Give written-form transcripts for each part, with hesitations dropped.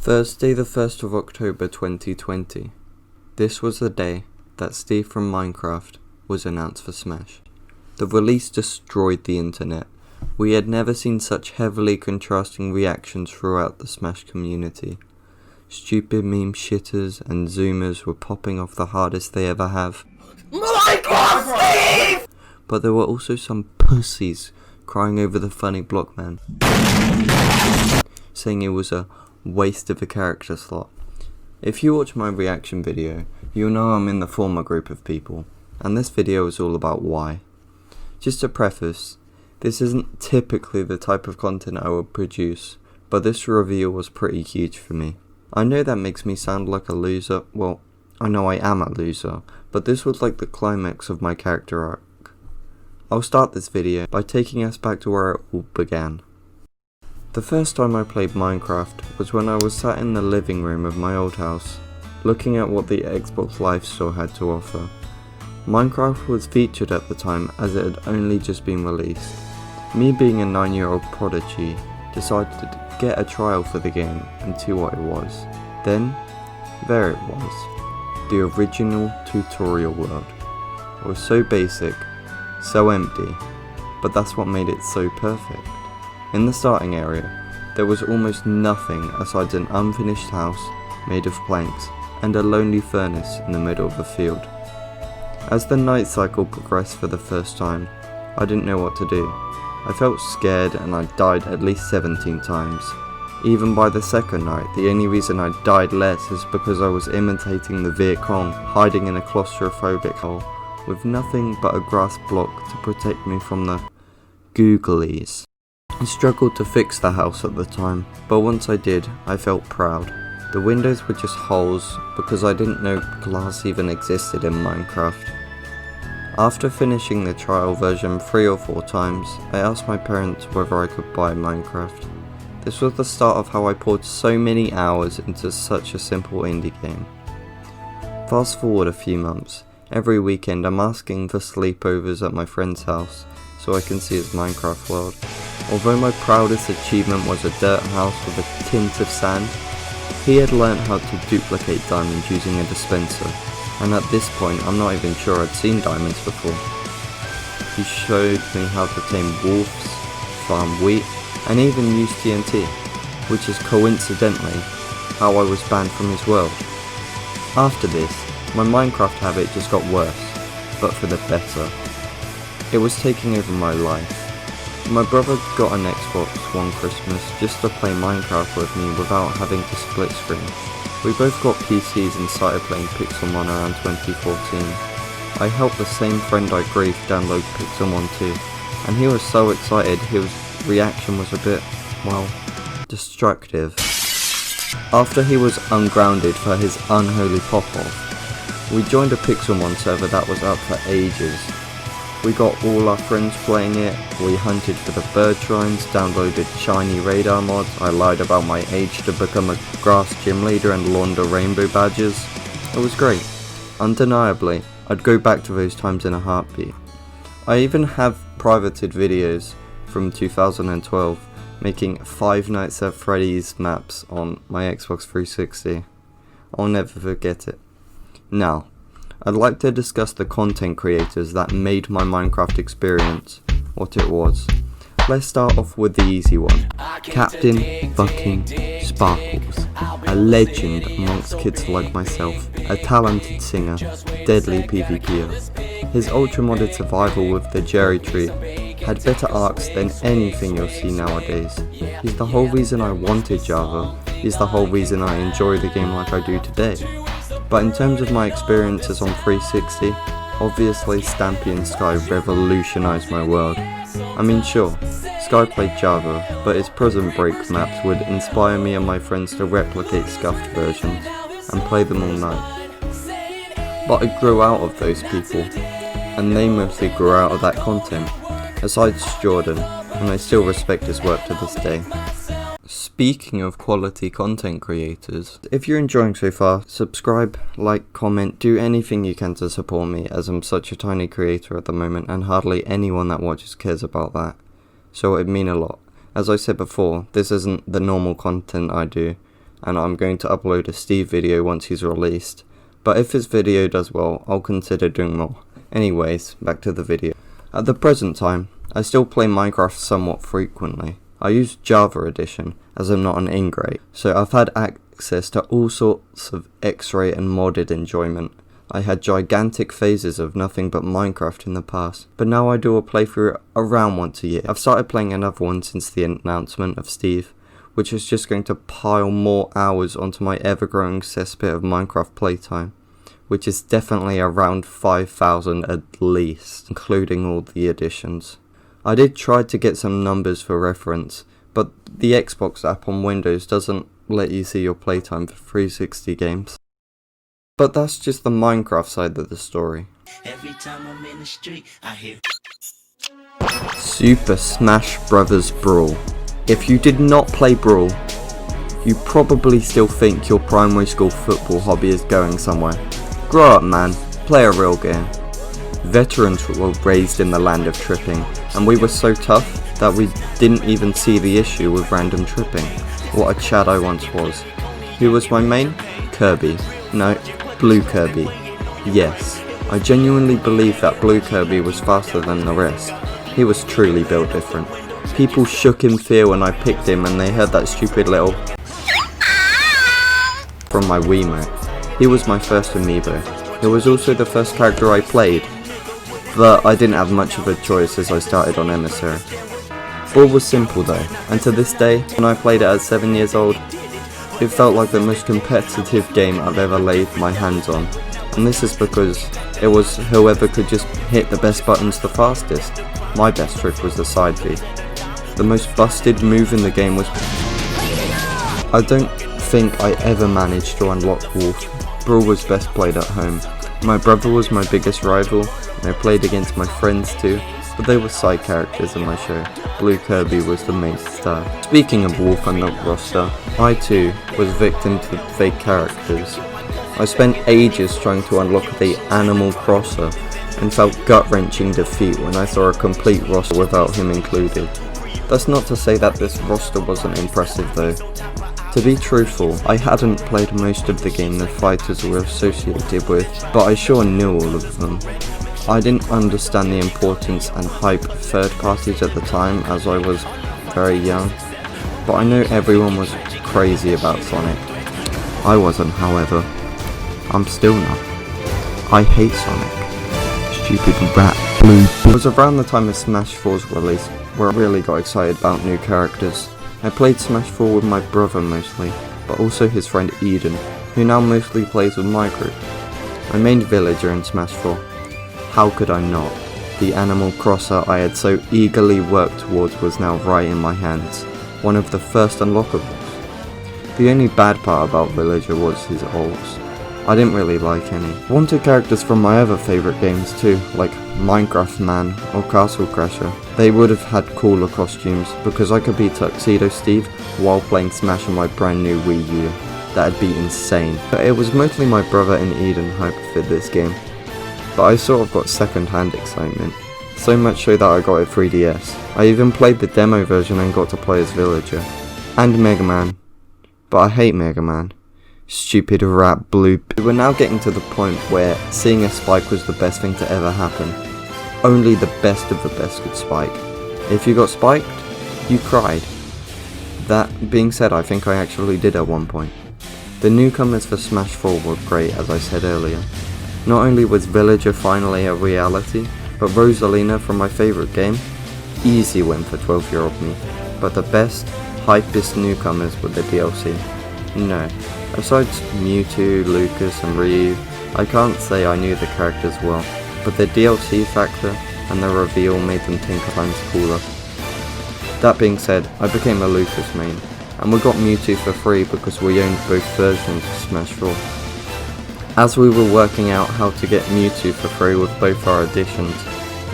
Thursday the 1st of October 2020. This was the day that Steve from Minecraft was announced for Smash. The release destroyed the internet. We had never seen such heavily contrasting reactions throughout the Smash community. Stupid meme shitters and zoomers were popping off the hardest they ever have. Minecraft Steve! But there were also some pussies crying over the funny Blockman, saying it was a waste of a character slot. If you watch my reaction video, you'll know I'm in the former group of people, and this video is all about why. Just to preface, this isn't typically the type of content I would produce, but this reveal was pretty huge for me. I know that makes me sound like a loser. Well, I know I am a loser, but this was like the climax of my character arc. I'll start this video by taking us back to where it all began. The first time I played Minecraft was when I was sat in the living room of my old house, looking at what the Xbox Live Store had to offer. Minecraft was featured at the time as it had only just been released. Me being a 9-year-old prodigy, decided to get a trial for the game and see what it was. Then, there it was, the original tutorial world. It was so basic, so empty, but that's what made it so perfect. In the starting area, there was almost nothing aside an unfinished house made of planks and a lonely furnace in the middle of a field. As the night cycle progressed for the first time, I didn't know what to do. I felt scared and I died at least 17 times. Even by the second night, the only reason I died less is because I was imitating the Viet Cong, hiding in a claustrophobic hole with nothing but a grass block to protect me from the googlies. I struggled to fix the house at the time, but once I did, I felt proud. The windows were just holes because I didn't know glass even existed in Minecraft. After finishing the trial version 3 or 4 times, I asked my parents whether I could buy Minecraft. This was the start of how I poured so many hours into such a simple indie game. Fast forward a few months, every weekend I'm asking for sleepovers at my friend's house so I can see his Minecraft world. Although my proudest achievement was a dirt house with a tint of sand, he had learnt how to duplicate diamonds using a dispenser, and at this point I'm not even sure I'd seen diamonds before. He showed me how to tame wolves, farm wheat, and even use TNT, which is coincidentally how I was banned from his world. After this, my Minecraft habit just got worse, but for the better. It was taking over my life. My brother got an Xbox one Christmas just to play Minecraft with me without having to split screen. We both got PCs and started playing Pixelmon around 2014. I helped the same friend I griefed download Pixelmon too, and he was so excited his reaction was a bit, well, destructive. After he was ungrounded for his unholy pop-off, we joined a Pixelmon server that was up for ages. We got all our friends playing it, we hunted for the bird shrines, downloaded shiny radar mods, I lied about my age to become a grass gym leader and launder rainbow badges. It was great. Undeniably, I'd go back to those times in a heartbeat. I even have privated videos from 2012 making Five Nights at Freddy's maps on my Xbox 360. I'll never forget it. Now, I'd like to discuss the content creators that made my Minecraft experience what it was. Let's start off with the easy one. Captain fucking Sparklez. A legend amongst kids like myself. A talented singer. Deadly PvPer. His ultra-modded survival with the Jerry tree had better arcs than anything you'll see nowadays. He's the whole reason I wanted Java. He's the whole reason I enjoy the game like I do today. But in terms of my experiences on 360, obviously Stampy and Sky revolutionized my world. I mean sure, Sky played Java, but his Prison Break maps would inspire me and my friends to replicate scuffed versions, and play them all night. But I grew out of those people, and they mostly grew out of that content, aside Jordan, and I still respect his work to this day. Speaking of quality content creators, if you're enjoying so far, subscribe, like, comment, do anything you can to support me as I'm such a tiny creator at the moment and hardly anyone that watches cares about that. So it'd mean a lot. As I said before, this isn't the normal content I do. and I'm going to upload a Steve video once he's released. But if his video does well, I'll consider doing more. Anyways, back to the video. At the present time, I still play Minecraft somewhat frequently. I use Java Edition, as I'm not an ingrate, so I've had access to all sorts of X-ray and modded enjoyment. I had gigantic phases of nothing but Minecraft in the past, but now I do a playthrough around once a year. I've started playing another one since the announcement of Steve, which is just going to pile more hours onto my ever-growing cesspit of Minecraft playtime, which is definitely around 5,000 at least, including all the additions. I did try to get some numbers for reference, but the Xbox app on Windows doesn't let you see your playtime for 360 games. But that's just the Minecraft side of the story. Every time I'm in the street, I hear Super Smash Bros. Brawl. If you did not play Brawl, you probably still think your primary school football hobby is going somewhere. Grow up, man. Play a real game. Veterans were raised in the land of tripping, and we were so tough that we didn't even see the issue with random tripping. What a Chad I once was. Who was my main? Kirby. No, Blue Kirby. Yes, I genuinely believe that Blue Kirby was faster than the rest. He was truly built different. People shook in fear when I picked him and they heard that stupid little from my Wiimote. He was my first amiibo. It was also the first character I played, but I didn't have much of a choice as I started on Emissary. Brawl was simple though, and to this day, when I played it at 7 years old, it felt like the most competitive game I've ever laid my hands on, and this is because it was whoever could just hit the best buttons the fastest. My best trick was the side B. The most busted move in the game was... I don't think I ever managed to unlock Wolf. Brawl was best played at home. My brother was my biggest rival, and I played against my friends too, but they were side characters in my show. Blue Kirby was the main star. Speaking of Wolf Unlocked roster, I too was victim to fake characters. I spent ages trying to unlock the Animal Crosser and felt gut-wrenching defeat when I saw a complete roster without him included. That's not to say that this roster wasn't impressive though. To be truthful, I hadn't played most of the game the fighters were associated with, but I sure knew all of them. I didn't understand the importance and hype of third parties at the time as I was very young, but I know everyone was crazy about Sonic. I wasn't, however. I'm still not. I hate Sonic. Stupid rat blue. It was around the time of Smash 4's release where I really got excited about new characters. I played Smash 4 with my brother mostly, but also his friend Eden, who now mostly plays with my group. I mained Villager in Smash 4. How could I not? The Animal Crosser I had so eagerly worked towards was now right in my hands, one of the first unlockables. The only bad part about Villager was his ults. I didn't really like any. I wanted characters from my other favourite games too, like Minecraft Man or Castle Crasher. They would have had cooler costumes, because I could be Tuxedo Steve while playing Smash on my brand new Wii U. That'd be insane. But it was mostly my brother and Eden hype for this game. But I sort of got second-hand excitement, so much so that I got a 3DS. I even played the demo version and got to play as Villager. And Mega Man. But I hate Mega Man. Stupid rat blue. We were now getting to the point where seeing a spike was the best thing to ever happen. Only the best of the best could spike. If you got spiked, you cried. That being said, I think I actually did at one point. The newcomers for Smash 4 were great, as I said earlier. Not only was Villager finally a reality, but Rosalina from my favourite game, easy win for 12-year-old me. But the best, hypest newcomers were the DLC. No, besides Mewtwo, Lucas and Ryu, I can't say I knew the characters well, but the DLC factor and the reveal made them 10 times cooler. That being said, I became a Lucas main, and we got Mewtwo for free because we owned both versions of Smash 4. As we were working out how to get Mewtwo for free with both our additions,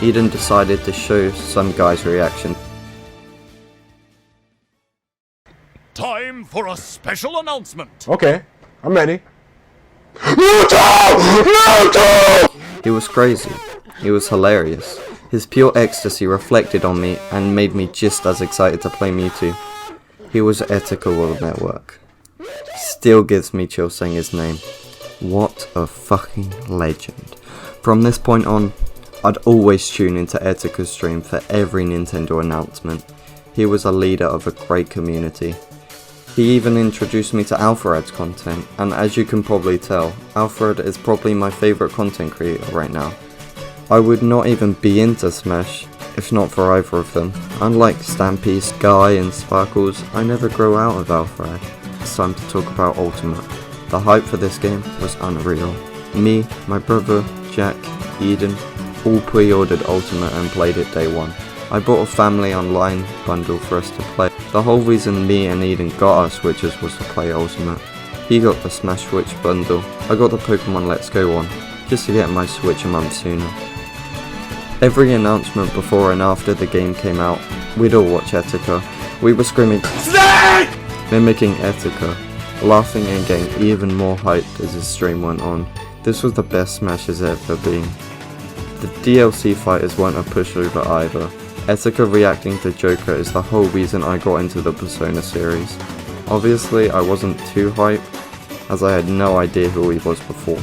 Eden decided to show some guy's reaction. Time for a special announcement! Okay, I'm ready. Mewtwo! Mewtwo! He was crazy. He was hilarious. His pure ecstasy reflected on me and made me just as excited to play Mewtwo. He was ethical of network. still gives me chills saying his name. What a fucking legend. From this point on, I'd always tune into Etika's stream for every Nintendo announcement. He was a leader of a great community. He even introduced me to Alfred's content, and as you can probably tell, Alfred is probably my favourite content creator right now. I would not even be into Smash if not for either of them. Unlike Stampy, Sky and Sparkles, I never grow out of Alfred. It's time to talk about Ultimate. The hype for this game was unreal. Me, my brother, Jack, Eden, all pre-ordered Ultimate and played it day one. I bought a family online bundle for us to play. The whole reason me and Eden got our Switches was to play Ultimate. He got the Smash Switch bundle, I got the Pokemon Let's Go one, just to get my Switch a month sooner. Every announcement before and after the game came out, we'd all watch Etika. We were screaming SNAKE! Mimicking Etika, laughing and getting even more hyped as his stream went on. This was the best Smash has ever been. The DLC fighters weren't a pushover either. Etika reacting to Joker is the whole reason I got into the Persona series. Obviously I wasn't too hyped, as I had no idea who he was before.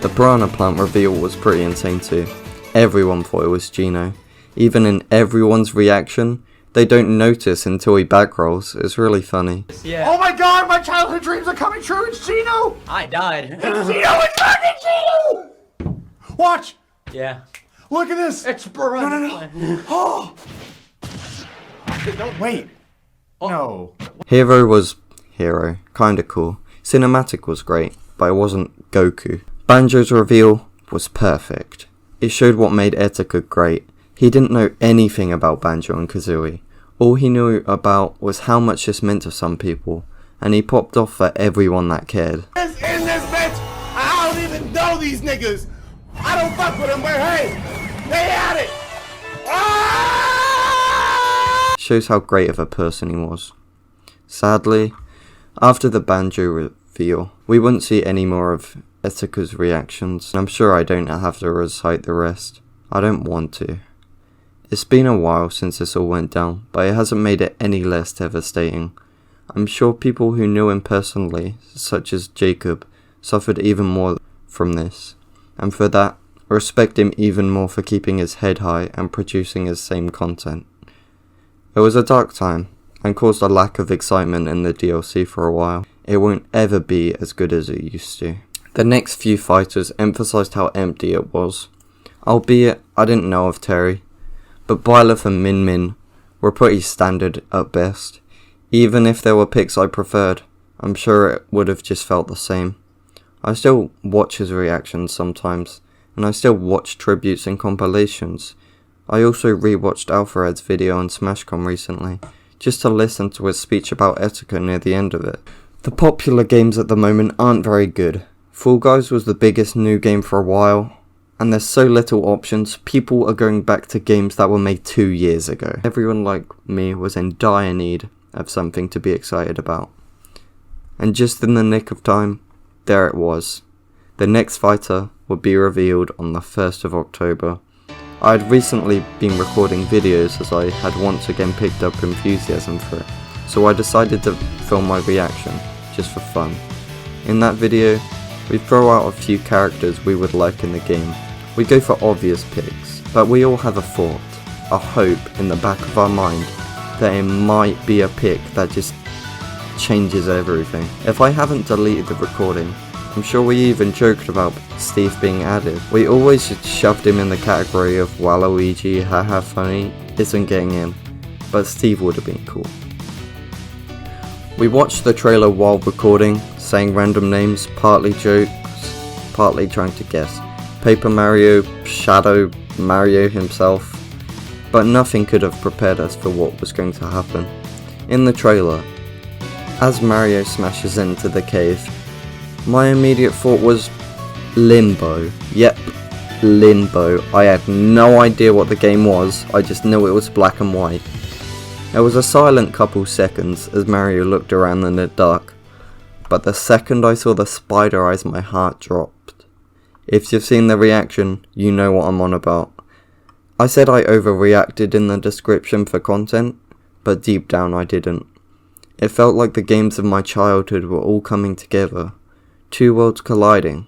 The Piranha Plant reveal was pretty insane too. Everyone thought it was Geno. Even in everyone's reaction, they don't notice until he backrolls. It's really funny. Yeah. Oh my god, my childhood dreams are coming true, it's Geno! I died. It's Geno, it's fucking Geno! Watch! Yeah. Look at this! It's Piranha. No. Oh! Wait. No. Hero was Hero, kinda cool. Cinematic was great, but it wasn't Goku. Banjo's reveal was perfect. It showed what made Etika great. He didn't know anything about Banjo and Kazooie. All he knew about was how much this meant to some people, and he popped off for everyone that cared. In this bitch, I don't even know these niggas. I don't fuck with them, but hey, they had it. Ah! Shows how great of a person he was. Sadly, after the Banjo reveal, we wouldn't see any more of Etika's reactions. I'm sure I don't have to recite the rest. I don't want to. It's been a while since this all went down, but it hasn't made it any less devastating. I'm sure people who knew him personally, such as Jacob, suffered even more from this, and for that, I respect him even more for keeping his head high and producing his same content. It was a dark time, and caused a lack of excitement in the DLC for a while. It won't ever be as good as it used to. The next few fighters emphasised how empty it was. Albeit, I didn't know of Terry, but Byleth and Min Min were pretty standard at best. Even if there were picks I preferred, I'm sure it would have just felt the same. I still watch his reactions sometimes, and I still watch tributes and compilations. I also rewatched Alfred's video on SmashCon recently, just to listen to his speech about Etika near the end of it. The popular games at the moment aren't very good. Fall Guys was the biggest new game for a while, and there's so little options, people are going back to games that were made 2 years ago. Everyone like me was in dire need of something to be excited about. And just in the nick of time, there it was. The next fighter would be revealed on the 1st of October. I had recently been recording videos as I had once again picked up enthusiasm for it, so I decided to film my reaction, just for fun. In that video, we throw out a few characters we would like in the game. We go for obvious picks, but we all have a thought, a hope in the back of our mind that it might be a pick that just changes everything. If I haven't deleted the recording, I'm sure we even joked about Steve being added. We always just shoved him in the category of Waluigi, haha funny, isn't getting in, but Steve would have been cool. We watched the trailer while recording, saying random names, partly jokes, partly trying to guess. Paper Mario, Shadow, Mario himself, but nothing could have prepared us for what was going to happen. In the trailer, as Mario smashes into the cave, my immediate thought was Limbo. Yep, Limbo. I had no idea what the game was, I just knew it was black and white. There was a silent couple seconds as Mario looked around in the dark, but the second I saw the spider eyes my heart dropped. If you've seen the reaction, you know what I'm on about. I said I overreacted in the description for content, but deep down I didn't. It felt like the games of my childhood were all coming together, two worlds colliding.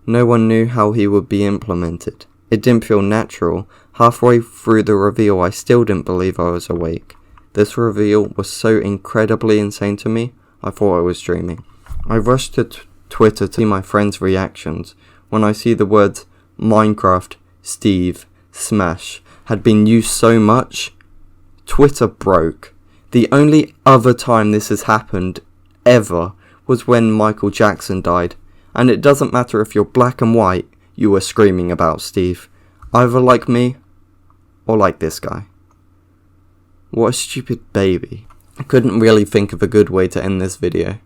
No one knew how he would be implemented. It didn't feel natural. Halfway through the reveal, I still didn't believe I was awake. This reveal was so incredibly insane to me, I thought I was dreaming. I rushed to Twitter to see my friends' reactions. When I see the words Minecraft, Steve, Smash had been used so much, Twitter broke. The only other time this has happened, ever, was when Michael Jackson died. And it doesn't matter if you're black and white, you were screaming about Steve. Either like me, or like this guy. What a stupid baby. I couldn't really think of a good way to end this video.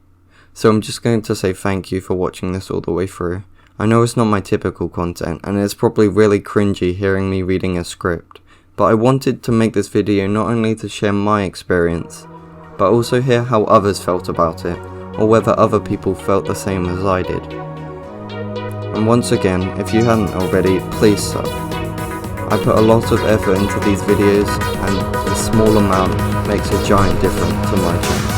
So I'm just going to say thank you for watching this all the way through. I know it's not my typical content, and it's probably really cringy hearing me reading a script. But I wanted to make this video not only to share my experience, but also hear how others felt about it, or whether other people felt the same as I did. And once again, if you hadn't already, please sub. I put a lot of effort into these videos, and a small amount makes a giant difference to my channel.